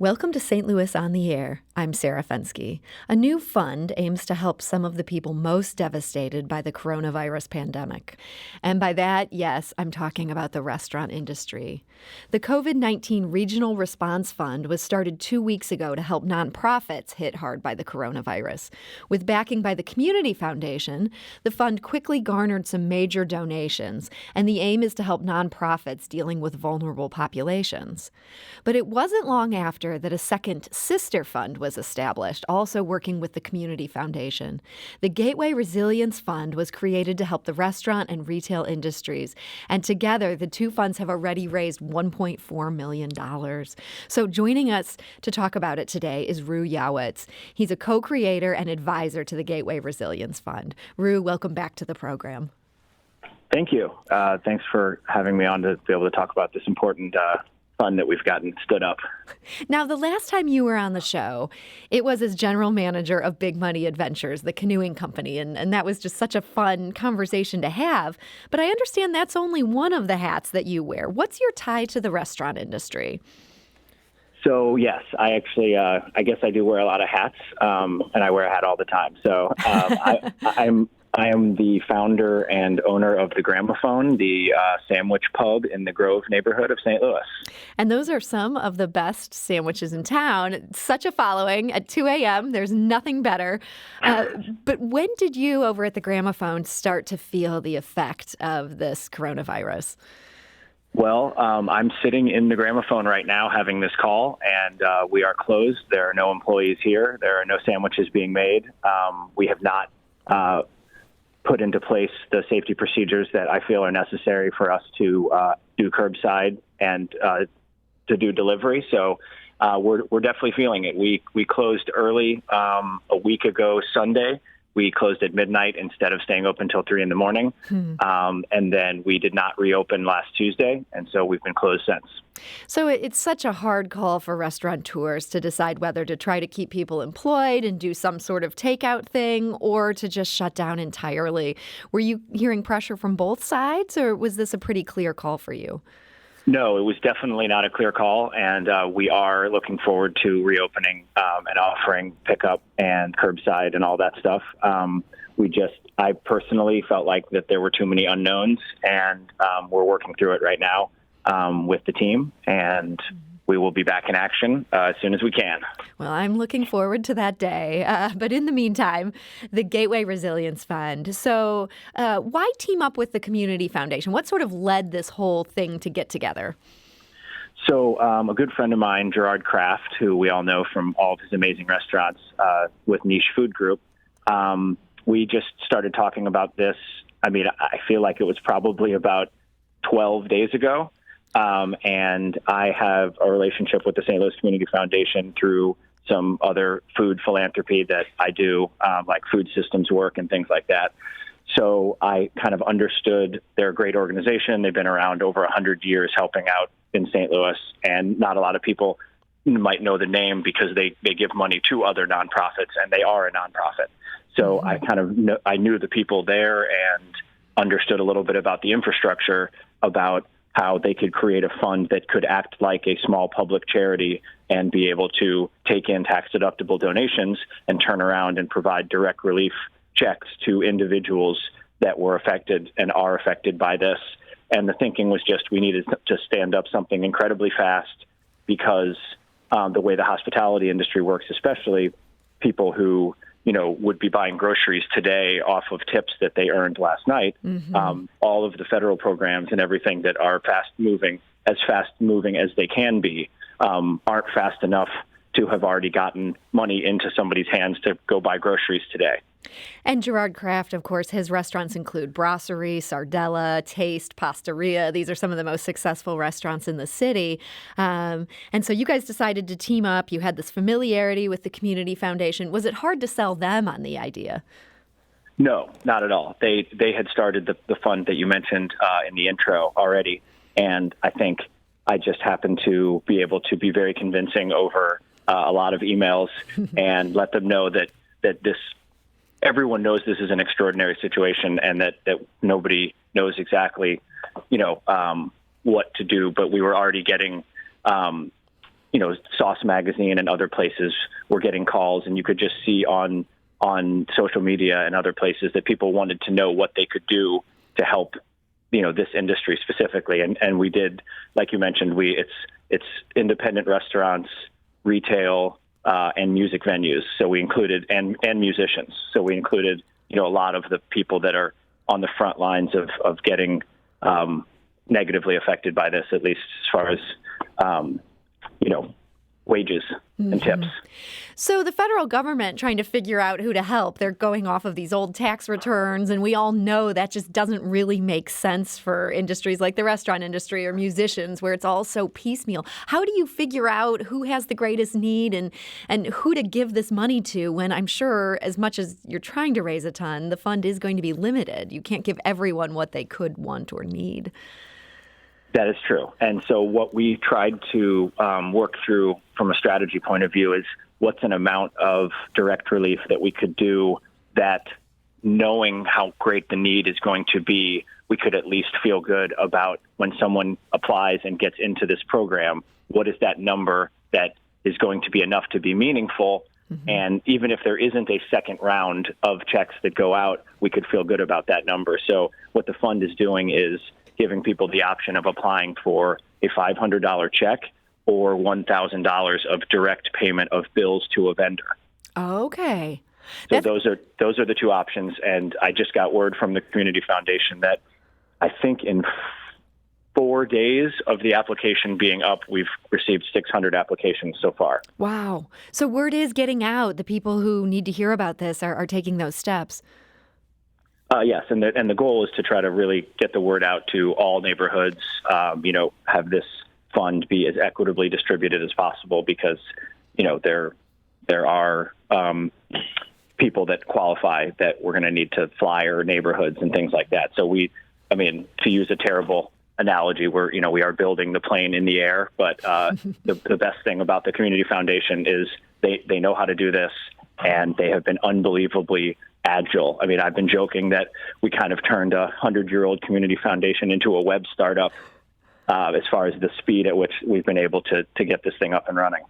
Welcome to St. Louis on the Air. I'm Sarah Fensky. A new fund aims to help some of the people most devastated by the coronavirus pandemic. And by that, yes, I'm talking about the restaurant industry. The COVID-19 Regional Response Fund was started 2 weeks ago to help nonprofits hit hard by the coronavirus. With backing by the Community Foundation, the fund quickly garnered some major donations, and the aim is to help nonprofits dealing with vulnerable populations. But it wasn't long after that a second sister fund was established, also working with the Community Foundation. The Gateway Resilience Fund was created to help the restaurant and retail industries, and together the two funds have already raised $1.4 million. So joining us to talk about it today is Rue Yawitz. He's a co-creator and advisor to the Gateway Resilience Fund. Rue, welcome back to the program. Thank you. Thanks for having me on to be able to talk about this important fund that we've gotten stood up. Now, the last time you were on the show, it was as general manager of Big Money Adventures, the canoeing company, and that was just such a fun conversation to have. But I understand that's only one of the hats that you wear. What's your tie to the restaurant industry? So, yes, I actually, I guess I do wear a lot of hats, and I wear a hat all the time. So I am the founder and owner of the Gramophone, the sandwich pub in the Grove neighborhood of St. Louis. And those are some of the best sandwiches in town. Such a following at 2 a.m. There's nothing better. But when did you over at the Gramophone start to feel the effect of this coronavirus? Well, I'm sitting in the Gramophone right now having this call, and we are closed. There are no employees here. There are no sandwiches being made. We have not put into place the safety procedures that I feel are necessary for us to do curbside and to do delivery. So we're definitely feeling it. We closed early a week ago Sunday. We closed at midnight instead of staying open until 3 a.m. And then we did not reopen last Tuesday, and so we've been closed since. So it's such a hard call for restaurateurs to decide whether to try to keep people employed and do some sort of takeout thing or to just shut down entirely. Were you hearing pressure from both sides, or was this a pretty clear call for you? No, it was definitely not a clear call, and we are looking forward to reopening and offering pickup and curbside and all that stuff. I personally felt like that there were too many unknowns, and we're working through it right now with the team, and we will be back in action as soon as we can. Well, I'm looking forward to that day. But in the meantime, the Gateway Resilience Fund. So why team up with the Community Foundation? What sort of led this whole thing to get together? So a good friend of mine, Gerard Kraft, who we all know from all of his amazing restaurants with Niche Food Group, we just started talking about this. I mean, I feel like it was probably about 12 days ago. And I have a relationship with the St. Louis Community Foundation through some other food philanthropy that I do, like food systems work and things like that. So I kind of understood they're a great organization. They've been around over 100 years helping out in St. Louis, and not a lot of people might know the name because they give money to other nonprofits, and they are a nonprofit. So I kind of I knew the people there and understood a little bit about the infrastructure, about how they could create a fund that could act like a small public charity and be able to take in tax-deductible donations and turn around and provide direct relief checks to individuals that were affected and are affected by this. And the thinking was just we needed to stand up something incredibly fast because the way the hospitality industry works, especially people who would be buying groceries today off of tips that they earned last night. All of the federal programs and everything that are fast moving as they can be, aren't fast enough to have already gotten money into somebody's hands to go buy groceries today. And Gerard Kraft, of course, his restaurants include Brasserie, Sardella, Taste, Pastaria. These are some of the most successful restaurants in the city. And so you guys decided to team up. You had this familiarity with the Community Foundation. Was it hard to sell them on the idea? No, not at all. They had started the fund that you mentioned in the intro already. And I think I just happened to be able to be very convincing over a lot of emails and let them know that this everyone knows this is an extraordinary situation and that nobody knows exactly, what to do. But we were already getting Sauce Magazine and other places were getting calls, and you could just see on social media and other places that people wanted to know what they could do to help, this industry specifically. And we did, like you mentioned, it's independent restaurants, retail, and music venues. So we included, and musicians. So we included, a lot of the people that are on the front lines of getting negatively affected by this, at least as far as, wages and tips. So the federal government trying to figure out who to help, they're going off of these old tax returns, and we all know that just doesn't really make sense for industries like the restaurant industry or musicians, where it's all so piecemeal. How do you figure out who has the greatest need and who to give this money to when I'm sure as much as you're trying to raise a ton, the fund is going to be limited? You can't give everyone what they could want or need. That is true. And so what we tried to work through from a strategy point of view is what's an amount of direct relief that we could do that, knowing how great the need is going to be, we could at least feel good about when someone applies and gets into this program, what is that number that is going to be enough to be meaningful? Mm-hmm. And even if there isn't a second round of checks that go out, we could feel good about that number. So what the fund is doing is giving people the option of applying for a $500 check or $1,000 of direct payment of bills to a vendor. Okay. So those are the two options. And I just got word from the Community Foundation that I think in 4 days of the application being up, we've received 600 applications so far. Wow. So word is getting out. The people who need to hear about this are taking those steps. Yes, and the goal is to try to really get the word out to all neighborhoods, have this fund be as equitably distributed as possible because, there are people that qualify that we're going to need to flyer neighborhoods and things like that. So to use a terrible analogy, we are building the plane in the air, but the best thing about the Community Foundation is they know how to do this, and they have been unbelievably agile. I've been joking that we kind of turned a 100-year-old community foundation into a web startup as far as the speed at which we've been able to get this thing up and running.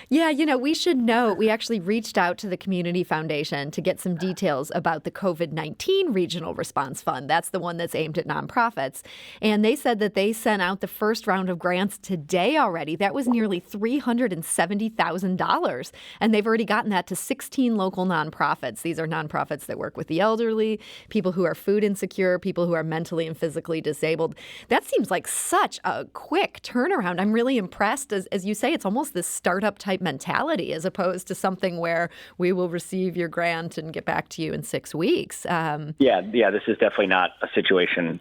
Yeah, we should note we actually reached out to the Community Foundation to get some details about the COVID-19 Regional Response Fund. That's the one that's aimed at nonprofits. And they said that they sent out the first round of grants today already. That was nearly $370,000. And they've already gotten that to 16 local nonprofits. These are nonprofits that work with the elderly, people who are food insecure, people who are mentally and physically disabled. That seems like such a quick turnaround. I'm really impressed. As you say, it's almost this startup type mentality as opposed to something where we will receive your grant and get back to you in 6 weeks. This is definitely not a situation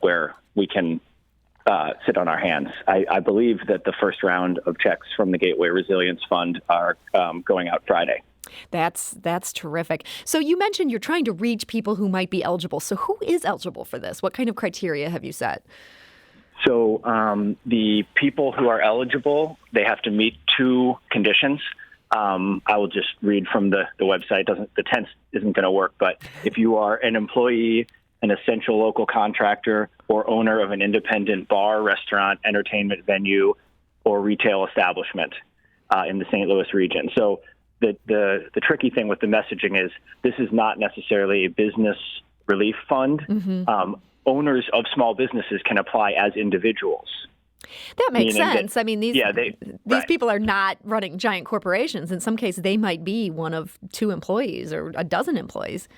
where we can sit on our hands. I believe that the first round of checks from the Gateway Resilience Fund are going out Friday. That's terrific. So you mentioned you're trying to reach people who might be eligible. So who is eligible for this? What kind of criteria have you set? So the people who are eligible, they have to meet 2 conditions. I will just read from the website. The tense isn't going to work, but if you are an employee, an essential local contractor, or owner of an independent bar, restaurant, entertainment venue, or retail establishment in the St. Louis region. So the tricky thing with the messaging is this is not necessarily a business relief fund. Mm-hmm. Owners of small businesses can apply as individuals. That makes sense. These people are not running giant corporations. In some cases, they might be one of 2 employees or a dozen employees.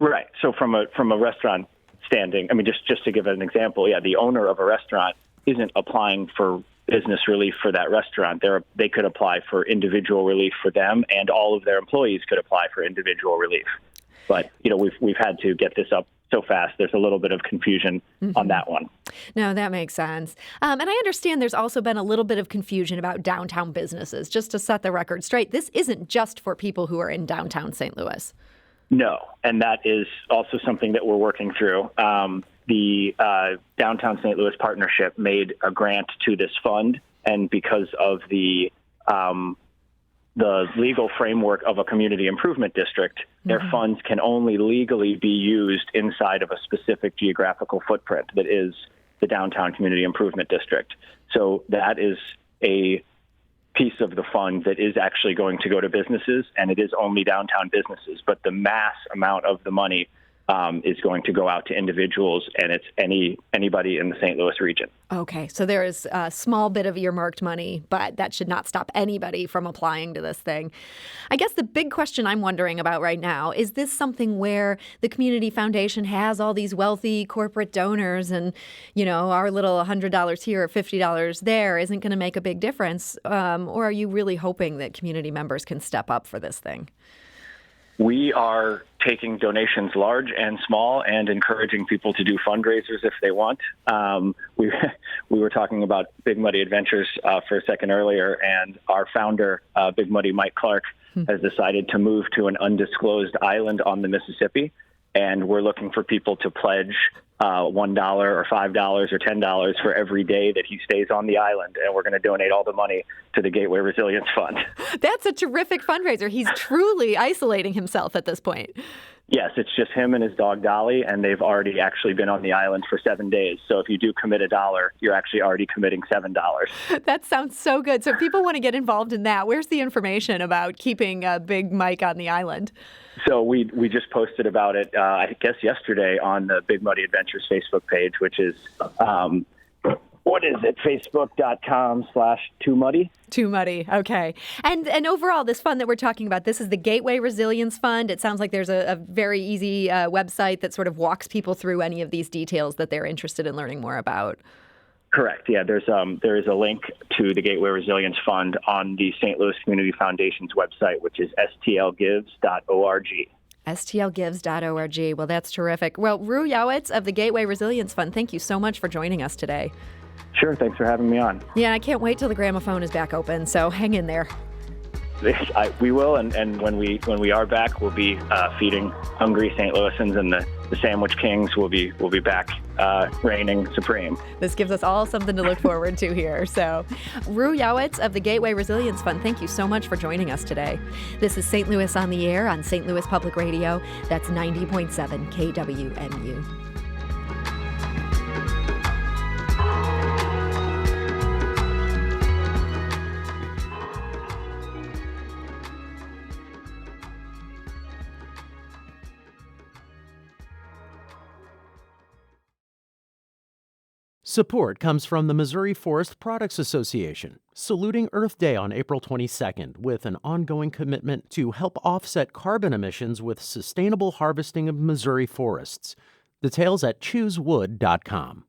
Right. So from a restaurant standing, just to give an example, the owner of a restaurant isn't applying for business relief for that restaurant. They could apply for individual relief for them, and all of their employees could apply for individual relief. But we've had to get this up so fast. There's a little bit of confusion on that one. No, that makes sense. And I understand there's also been a little bit of confusion about downtown businesses. Just to set the record straight, this isn't just for people who are in downtown St. Louis. No, and that is also something that we're working through. The Downtown St. Louis Partnership made a grant to this fund, and because of the legal framework of a community improvement district, their funds can only legally be used inside of a specific geographical footprint that is the Downtown Community Improvement District. So that is a piece of the fund that is actually going to go to businesses, and it is only downtown businesses. But the mass amount of the money is going to go out to individuals, and it's anybody in the St. Louis region. Okay, so there is a small bit of earmarked money, but that should not stop anybody from applying to this thing. I guess the big question I'm wondering about right now, is this something where the community foundation has all these wealthy corporate donors and, our little $100 here or $50 there isn't going to make a big difference? Or are you really hoping that community members can step up for this thing? We are taking donations large and small and encouraging people to do fundraisers if they want. We were talking about Big Muddy Adventures for a second earlier, and our founder, Big Muddy Mike Clark, has decided to move to an undisclosed island on the Mississippi, and we're looking for people to pledge $1 or $5 or $10 for every day that he stays on the island, and we're going to donate all the money to the Gateway Resilience Fund. That's a terrific fundraiser. He's truly isolating himself at this point. Yes, it's just him and his dog Dolly, and they've already actually been on the island for 7 days. So if you do commit $1, you're actually already committing $7. That sounds so good. So if people want to get involved in that, where's the information about keeping Big Mike on the island? So we just posted about it, I guess yesterday, on the Big Muddy Adventures Facebook page, which is, what is it? Facebook.com/TooMuddy. Too Muddy. Okay. And overall, this fund that we're talking about, this is the Gateway Resilience Fund. It sounds like there's a very easy website that sort of walks people through any of these details that they're interested in learning more about. Correct. Yeah, there is a link to the Gateway Resilience Fund on the St. Louis Community Foundation's website, which is stlgives.org. stlgives.org. Well, that's terrific. Well, Rue Yowitz of the Gateway Resilience Fund, thank you so much for joining us today. Sure. Thanks for having me on. Yeah, I can't wait till the gramophone is back open, so hang in there. We will, and when we are back, we'll be feeding hungry St. Louisans, and the Sandwich Kings will be back reigning supreme. This gives us all something to look forward to here. So, Rue Yowitz of the Gateway Resilience Fund, thank you so much for joining us today. This is St. Louis on the Air on St. Louis Public Radio. That's 90.7 KWMU. Support comes from the Missouri Forest Products Association, saluting Earth Day on April 22nd with an ongoing commitment to help offset carbon emissions with sustainable harvesting of Missouri forests. Details at choosewood.com.